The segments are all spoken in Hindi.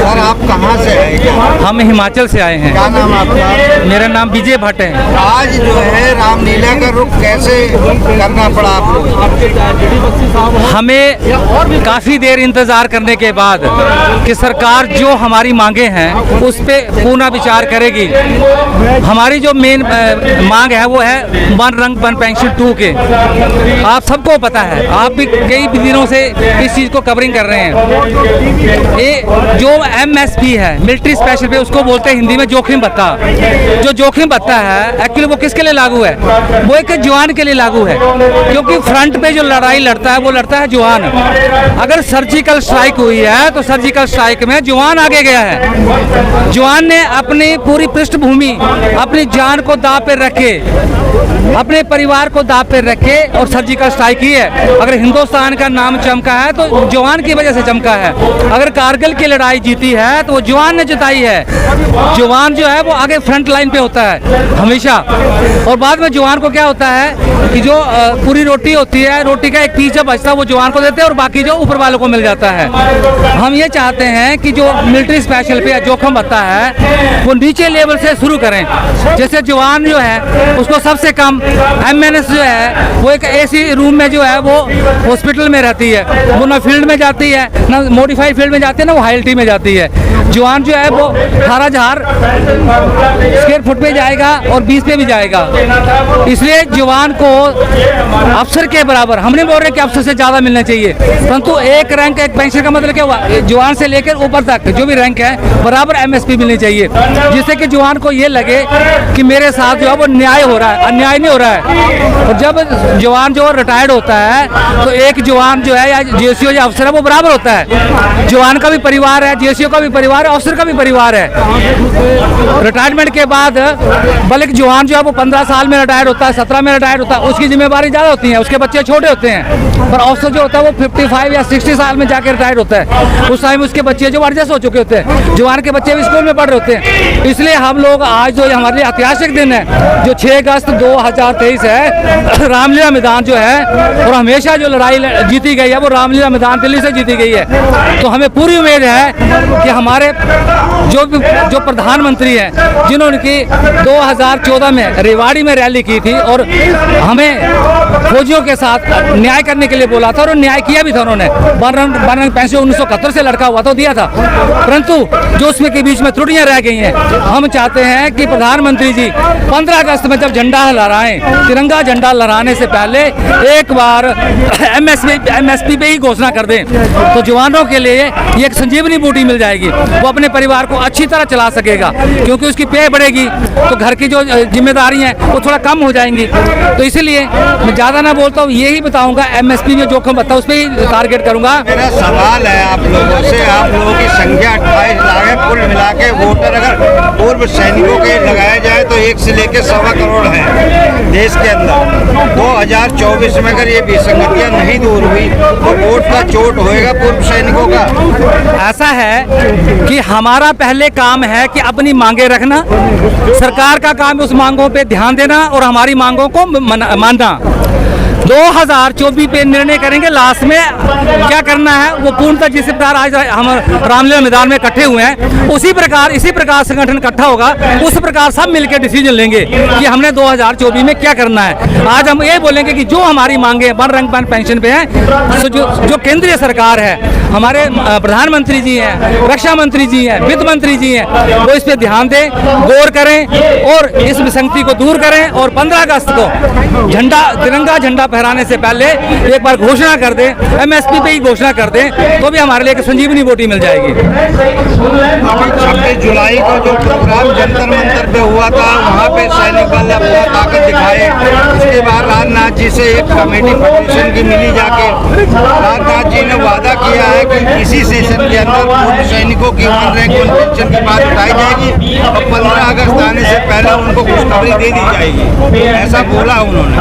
सर आप कहाँ से आए? हम हिमाचल से आए हैं। क्या नाम आपका? मेरा नाम विजय भट्ट है। आज जो है रामलीला का रुख कैसे करना पड़ा आपको? हमें काफ़ी देर इंतज़ार करने के बाद कि सरकार जो हमारी मांगे हैं उस पे पूर्ण विचार करेगी। हमारी जो मेन मांग है वो है वन रंग वन पेंशन 2 के। आप सबको पता है, आप भी कई दिनों से इस चीज़ को कवरिंग कर रहे हैं। ये जो MSP है मिलिट्री स्पेशल पे, उसको बोलते हैं हिंदी में जोखिम भत्ता। जो जोखिम भत्ता है एक्चुअली वो किसके लिए लागू है? वो एक जवान के लिए लागू है, क्योंकि फ्रंट पे जो लड़ाई लड़ता है वो लड़ता है जवान। अगर सर्जिकल स्ट्राइक हुई है तो सर्जिकल स्ट्राइक में जवान आगे गया है। जवान ने अपनी पूरी पृष्ठभूमि, अपनी जान को दांव पे रखे, अपने परिवार को दांव पे रखे और सर्जिकल स्ट्राइक की है। अगर हिंदुस्तान का नाम चमका है तो जवान की वजह से चमका है। अगर कारगिल की लड़ाई जीती है तो वो जवान ने जिताई है। जवान जो है वो आगे फ्रंट लाइन पे होता है हमेशा। और बाद में जवान को क्या होता है कि जो पूरी रोटी होती है, रोटी का एक पीस जब बचता है वो जवान को देते हैं और बाकी जो ऊपर वालों को मिल जाता है। हम ये चाहते हैं कि जो मिलिट्री स्पेशल पे जोखिम भत्ता है वो नीचे लेवल से शुरू करें। जैसे जवान जो है उसको सबसे कम MNS जो है वो एक AC रूम में जो है वो हॉस्पिटल में रहती है, वो ना फील्ड में जाती है ना मॉडिफाइड फील्ड में जाती है ना वो हाईएलटी में जाती है। जवान जो है वो 18,000 स्क्वायर फुट पे जाएगा और 20 पे भी जाएगा। इसलिए जवान को अफसर के बराबर, हम नहीं बोल रहे कि अफसर से ज़्यादा मिलना चाहिए, परंतु एक रैंक एक पेंशन का मतलब क्या हुआ? जवान से लेकर ऊपर तक जो भी रैंक है बराबर MSP मिलनी चाहिए, जिससे कि जवान को ये लगे कि मेरे साथ जो है वो न्याय हो रहा है, अन्याय नहीं हो रहा है। और जब जवान जो रिटायर्ड होता है तो एक जवान जो है या JCO या अफसर है वो बराबर होता है। जवान का भी परिवार है, JCO का भी परिवार है, अफसर का भी परिवार है। रिटायरमेंट के बाद बल्कि जवान जो है वो 15 साल में रिटायर होता है, 17 में रिटायर होता है, उसकी जिम्मेदारी ज़्यादा होती है, उसके बच्चे छोटे होते हैं। पर अफसर जो होता है वो 55 या 60 साल में जाकर रिटायर होता है। उस टाइम उसके बच्चे जो एडजस्ट हो चुके होते हैं, जवान के बच्चे भी स्कूल में पढ़ रहे होते हैं। इसलिए हम लोग आज जो हमारे लिए ऐतिहासिक दिन है, जो 6 अगस्त 2023 है, रामलीला मैदान जो है, और हमेशा जो लड़ाई जीती गई है वो रामलीला मैदान दिल्ली से जीती गई है। तो हमें पूरी उम्मीद है कि हमारे जो प्रधानमंत्री हैं, जिन्होंने की 2014 में रेवाड़ी में रैली की थी और हमें फौजियों के साथ न्याय करने के लिए बोला था और न्याय किया भी था उन्होंने। वन रंग पेंशन 1971 से लड़का हुआ था, दिया था, परंतु जो उसमें के बीच में त्रुटियां रह गई हैं। हम चाहते हैं कि प्रधानमंत्री जी 15 अगस्त में जब झंडा लहराएं, तिरंगा झंडा लहराने से पहले एक बार MSP पे ही घोषणा कर दें, तो जवानों के लिए ये एक संजीवनी बूटी मिल जाएगी। वो अपने परिवार को अच्छी तरह चला सकेगा, क्योंकि उसकी पे बढ़ेगी तो घर की जो जिम्मेदारी हैं वो थोड़ा कम हो जाएंगी। तो इसलिए मैं ज़्यादा ना बोलता हूँ, यही बताऊँगा MSP में जोखिम भत्ता उस पर ही टारगेट करूँगा। मेरा सवाल है आप लोगों से, आप लोगों की संख्या 28 लाख है, कुल मिला के वोटर अगर पूर्व सैनिकों के लगाया जाए तो 1 से लेकर 1.25 करोड़ है देश के अंदर। 2024 में अगर ये विसंगतियाँ नहीं दूर हुई तो वोट का चोट होएगा पूर्व सैनिकों का। ऐसा है कि हमारा पहले काम है कि अपनी मांगे रखना, सरकार का काम उस मांगों पे ध्यान देना और हमारी मांगों को मानना। 2024 पे निर्णय करेंगे लास्ट में क्या करना है वो पूर्णतः। जिस प्रकार आज हम रामलीला मैदान में इकट्ठे हुए हैं इसी प्रकार संगठन इकट्ठा होगा, उस प्रकार सब मिलकर डिसीजन लेंगे कि हमने 2024 में क्या करना है। आज हम ये बोलेंगे कि जो हमारी मांगे वन रंग वन पेंशन पे हैं, तो जो केंद्रीय सरकार है, हमारे प्रधानमंत्री जी हैं, रक्षा मंत्री जी हैं, वित्त मंत्री जी हैं, वो इस पे ध्यान दें, गौर करें और इस विसंगति को दूर करें। और 15 अगस्त को तिरंगा झंडा फहराने से पहले एक बार घोषणा कर दें, MSP पे ही घोषणा कर दें, तो भी हमारे लिए एक संजीवनी बूटी मिल जाएगी। 26 जुलाई को जो प्रोग्राम जंतर मंतर पे हुआ था, वहाँ पे सैनिक बल अपना ताकत दिखाए। उसके बाद राजनाथ जी से एक कमेटी परमिशन की मिली जाके, राजनाथ जी ने वादा किया है कि इसी सेशन के अंदर पूर्व सैनिकों की वन रैंक वन पेंशन की बात उठाई जाएगी और 15 अगस्त आने से पहले उनको खुशखबरी दे दी जाएगी, ऐसा बोला उन्होंने।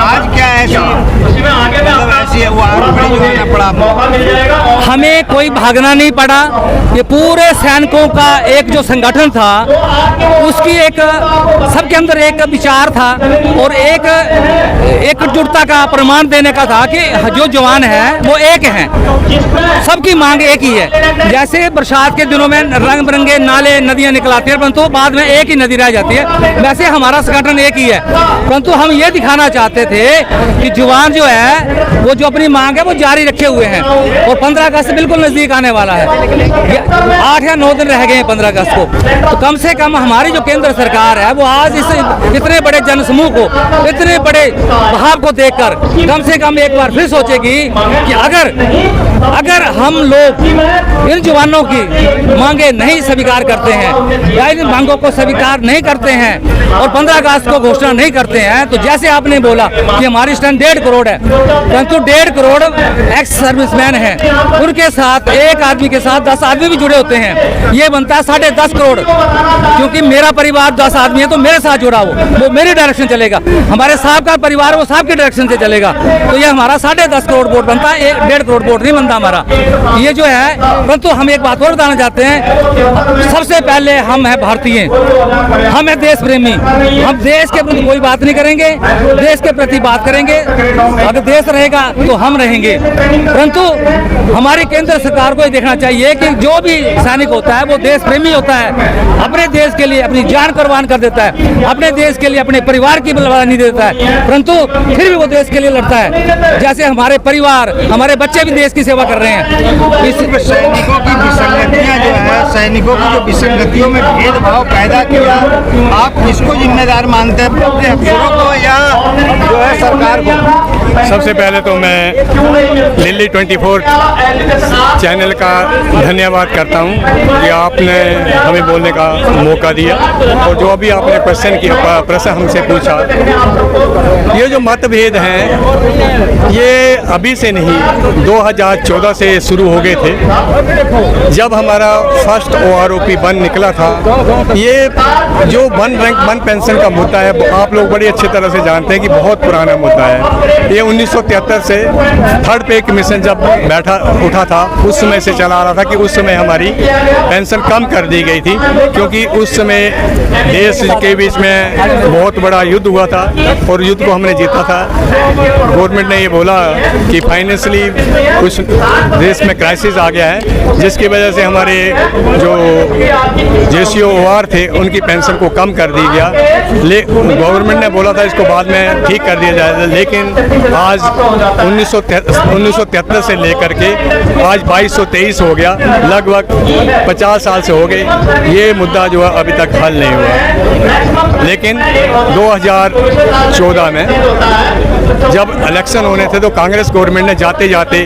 आज क्या है कैसी मतलब ऐसी है वो आगे बड़ी जो है पड़ा? हमें कोई भागना नहीं पड़ा। ये पूरे सैनिकों का एक जो संगठन था उसकी एक सबके अंदर एक विचार था और एक एकजुटता का प्रमाण देने का था कि जो जवान है वो एक हैं, सबकी मांग एक ही है। जैसे बरसात के दिनों में रंग बिरंगे नाले नदियां निकलाती हैं परंतु बाद में एक ही नदी रह जाती है, वैसे हमारा संगठन एक ही है। परंतु हम ये दिखाना चाहते थे कि जवान जो है वो जो अपनी मांग है वो जारी रखे हुए हैं और 15 अगस्त बिल्कुल नजदीक आने वाला है। 8 या 9 दिन रह गए हैं 15 अगस्त को, तो कम से कम हमारी जो केंद्र सरकार है वो आज इस इतने बड़े जनसमूह को, इतने बड़े बहाव को देखकर कम से कम एक बार फिर सोचेगी कि अगर हम लोग इन जवानों की मांगे नहीं स्वीकार करते हैं या इन मांगों को स्वीकार नहीं करते हैं और 15 अगस्त को घोषणा नहीं करते हैं, तो जैसे आपने बोला कि हमारी स्टैंड 1.5 करोड़ है, परंतु 1.5 करोड़ एक्स सर्विसमैन हैं, उनके साथ एक आदमी के साथ 10 आदमी भी जुड़े होते हैं, ये बनता है 10.5 करोड़। क्योंकि मेरा परिवार 10 आदमी है तो मेरे साथ जुड़ा वो मेरे डायरेक्शन चलेगा, हमारे साहब का परिवार वो साहब के डायरेक्शन से चलेगा, तो ये हमारा 10.5 करोड़ वोट बनता है, 1.5 करोड़ वोट नहीं बनता हमारा। ये जो है, परंतु हम एक बात और बताना चाहते हैं, सबसे पहले हम हैं भारतीय, हम हैं देश प्रेमी, हम देश के प्रति कोई बात नहीं करेंगे, देश के प्रति बात करेंगे। अगर देश रहेगा तो हम रहेंगे, परंतु हमारी केंद्र सरकार को ये देखना चाहिए कि जो भी सैनिक होता है वो देश प्रेमी होता है, अपने देश के लिए अपनी जान कुर्बान कर देता है, अपने देश के लिए अपने परिवार की बलिदानी देता है, परंतु फिर भी वो देश के लिए लड़ता है। जैसे हमारे परिवार, हमारे बच्चे भी देश की सेवा कर रहे हैं। सैनिकों की विसंगतियां जो है, सैनिकों की जो विसंगतियों में भेदभाव पैदा किया, आप किसको जिम्मेदार मानते हैं, अपने अफसरों को या जो है सरकार को? सबसे पहले तो मैं दिल्ली 24 चैनल का धन्यवाद करता हूं कि आपने हमें बोलने का मौका दिया और जो अभी आपने प्रश्न हमसे पूछा, ये जो मतभेद हैं ये अभी से नहीं 2014 से शुरू हो गए थे। जब हमारा फर्स्ट OROP बन निकला था, ये जो वन रैंक वन पेंशन का मुद्दा है आप लोग बड़ी अच्छी तरह से जानते हैं कि बहुत पुराना मुद्दा है। ये 1973 से थर्ड पे कमीशन जब उठा था उस समय से चला आ रहा था कि उस समय हमारी पेंशन कम कर दी गई थी, क्योंकि उस समय देश के बीच में बहुत बड़ा युद्ध हुआ था और युद्ध को हमने जीता था। गवर्नमेंट ने ये बोला कि फाइनेंशियली कुछ देश में क्राइसिस आ गया है, जिसकी वजह से हमारे जो JCOR थे उनकी पेंशन को कम कर दी गया। गवर्नमेंट ने बोला था इसको बाद में ठीक कर दिया जाएगा, लेकिन आज 1973 से लेकर के आज 2223 हो गया, लगभग 50 साल से हो गए, ये मुद्दा जो है अभी तक हल नहीं हुआ। लेकिन 2014 में जब इलेक्शन होने थे तो कांग्रेस गवर्नमेंट ने जाते जाते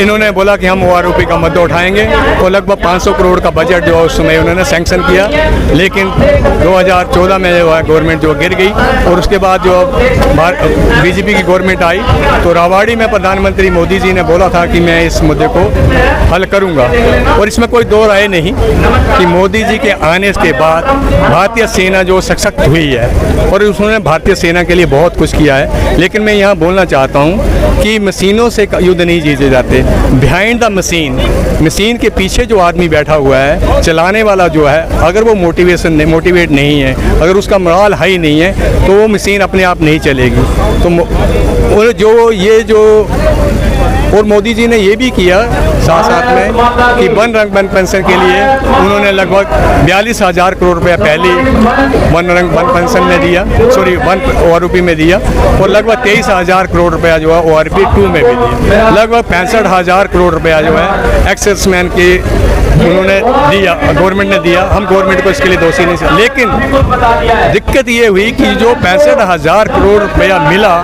इन्होंने बोला कि हम OROP का मुद्दा उठाएंगे और लगभग 500 करोड़ का बजट जो उस समय उन्होंने सैंक्शन किया, लेकिन 2014 में जो है गवर्नमेंट जो गिर गई और उसके बाद जो BJP की गवर्नमेंट आई तो रावाड़ी में प्रधानमंत्री मोदी जी ने बोला था कि मैं इस मुद्दे को हल करूंगा। और इसमें कोई दो राय नहीं कि मोदी जी के आने के बाद भारतीय सेना जो सशक्त हुई है और उसने भारतीय सेना के लिए बहुत कुछ किया है। लेकिन मैं यहाँ बोलना चाहता हूँ कि मशीनों से युद्ध नहीं जीते जाते, बिहाइंड द मशीन के पीछे जो आदमी बैठा हुआ है, चलाने वाला जो है, अगर वो मोटिवेट नहीं है, अगर उसका मोराल हाई नहीं है तो वो मशीन अपने आप नहीं चलेगी। तो और मोदी जी ने ये भी किया साथ में कि वन रंग वन पेंशन के लिए उन्होंने लगभग 42,000 करोड़ रुपया पहले वन रंग वन पेंशन में दिया, वन OROP में दिया और लगभग 23,000 करोड़ रुपया जो है OROP 2 में भी दिया। लगभग 65,000 करोड़ रुपया जो है एक्स सर्विसमैन के उन्होंने दिया, गवर्नमेंट ने दिया। हम गवर्नमेंट को इसके लिए दोषी नहीं सकते, लेकिन दिक्कत ये हुई कि जो 65,000 करोड़ रुपया मिला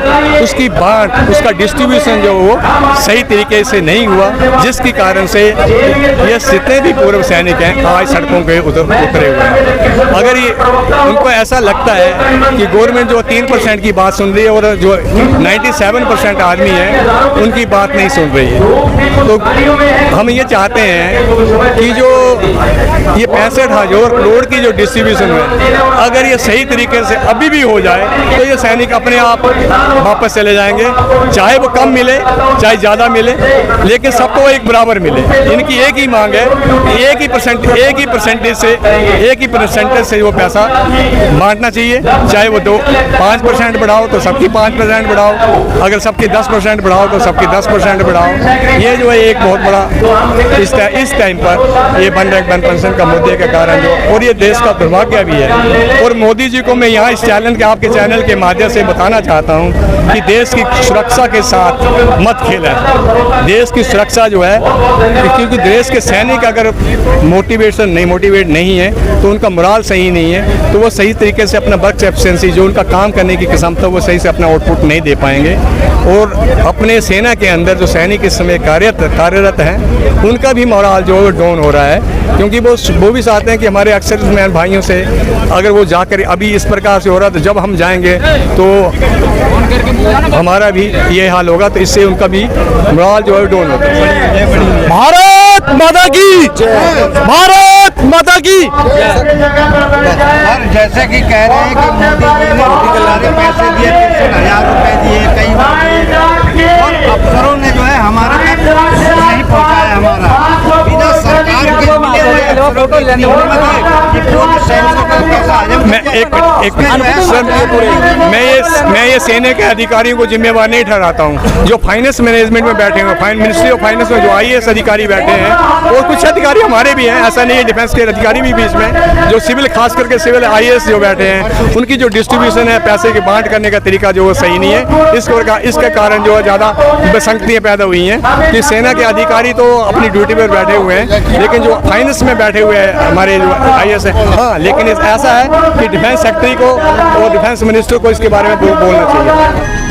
उसकी बांट, उसका डिस्ट्रीब्यूशन जो वो सही तरीके से नहीं हुआ, जिसके कारण से ये जितने भी पूर्व सैनिक हैं आज सड़कों पे उतरे हुए हैं। अगर ये उनको ऐसा लगता है कि गवर्नमेंट जो 3% की बात सुन रही है और जो 97% आदमी है उनकी बात नहीं सुन रही है, तो हम ये चाहते हैं कि कि जो ये 65,000 करोड़ की जो डिस्ट्रीब्यूशन है, अगर ये सही तरीके से अभी भी हो जाए तो ये सैनिक अपने आप वापस चले जाएंगे, चाहे वो कम मिले चाहे ज़्यादा मिले, लेकिन सबको एक बराबर मिले। इनकी एक ही मांग है, एक ही परसेंटेज से वो पैसा बांटना चाहिए, चाहे वो 5% बढ़ाओ तो सबकी 5% बढ़ाओ, अगर सबकी 10% बढ़ाओ तो सबकी 10% बढ़ाओ। ये जो है एक बहुत बड़ा इस टाइम पर ये वन पेंशन का मुद्दे के कारण जो, और ये देश का दुर्भाग्य भी है। और मोदी जी को मैं यहाँ इस चैनल के आपके चैनल के माध्यम से बताना चाहता हूँ कि देश की सुरक्षा के साथ मत खेलें। देश की सुरक्षा जो है, क्योंकि देश के सैनिक अगर मोटिवेट नहीं है तो उनका मोराल सही नहीं है, तो वो सही तरीके से अपना वर्क एफिशिएंसी जो उनका काम करने की क्षमता वो सही से अपना आउटपुट नहीं दे पाएंगे। और अपने सेना के अंदर जो सैनिक इस समय कार्यरत हैं उनका भी मोराल जो है डाउन हो रहा है, क्योंकि वो भी चाहते हैं कि हमारे अक्सर मैन भाइयों से अगर वो जाकर अभी इस प्रकार से हो रहा है तो जब हम जाएंगे तो हमारा भी ये हाल होगा, तो इससे उनका भी मोराल जो है डाउन होता है। भारत माता की, भारत माता की। और जैसे कि कह रहे हैं कि मोदी जी ने सारे पैसे दिए, 63,000 रुपए दिए, कई बार और अफसरों ने जो है हमारे तक नहीं पहुँचाया। हमारा बिना सरकार के मिले हुए अफसरों की इतनी हिम्मत है कि पूर्ण सैनिकों का पैसा हजम मैं ये सेना के अधिकारियों को जिम्मेवार नहीं ठहराता हूँ। जो फाइनेंस मैनेजमेंट में बैठे हैं, मिनिस्ट्री ऑफ फाइनेंस में जो IAS अधिकारी बैठे हैं, और कुछ अधिकारी हमारे भी हैं, ऐसा नहीं है, डिफेंस के अधिकारी भी बीच में, जो सिविल खास करके सिविल IAS जो बैठे हैं, उनकी जो डिस्ट्रीब्यूशन है पैसे के बांट करने का तरीका जो सही नहीं है। इसके कारण जो है ज़्यादा विसंगतियाँ पैदा हुई हैं कि सेना के अधिकारी तो अपनी ड्यूटी पर बैठे हुए हैं, लेकिन जो फाइनेंस में बैठे हुए हैं हमारे जो IAS है, हाँ, लेकिन ऐसा है कि डिफेंस सेक्रेटरी को और डिफेंस मिनिस्टर को इसके बारे में बोलना चाहिए।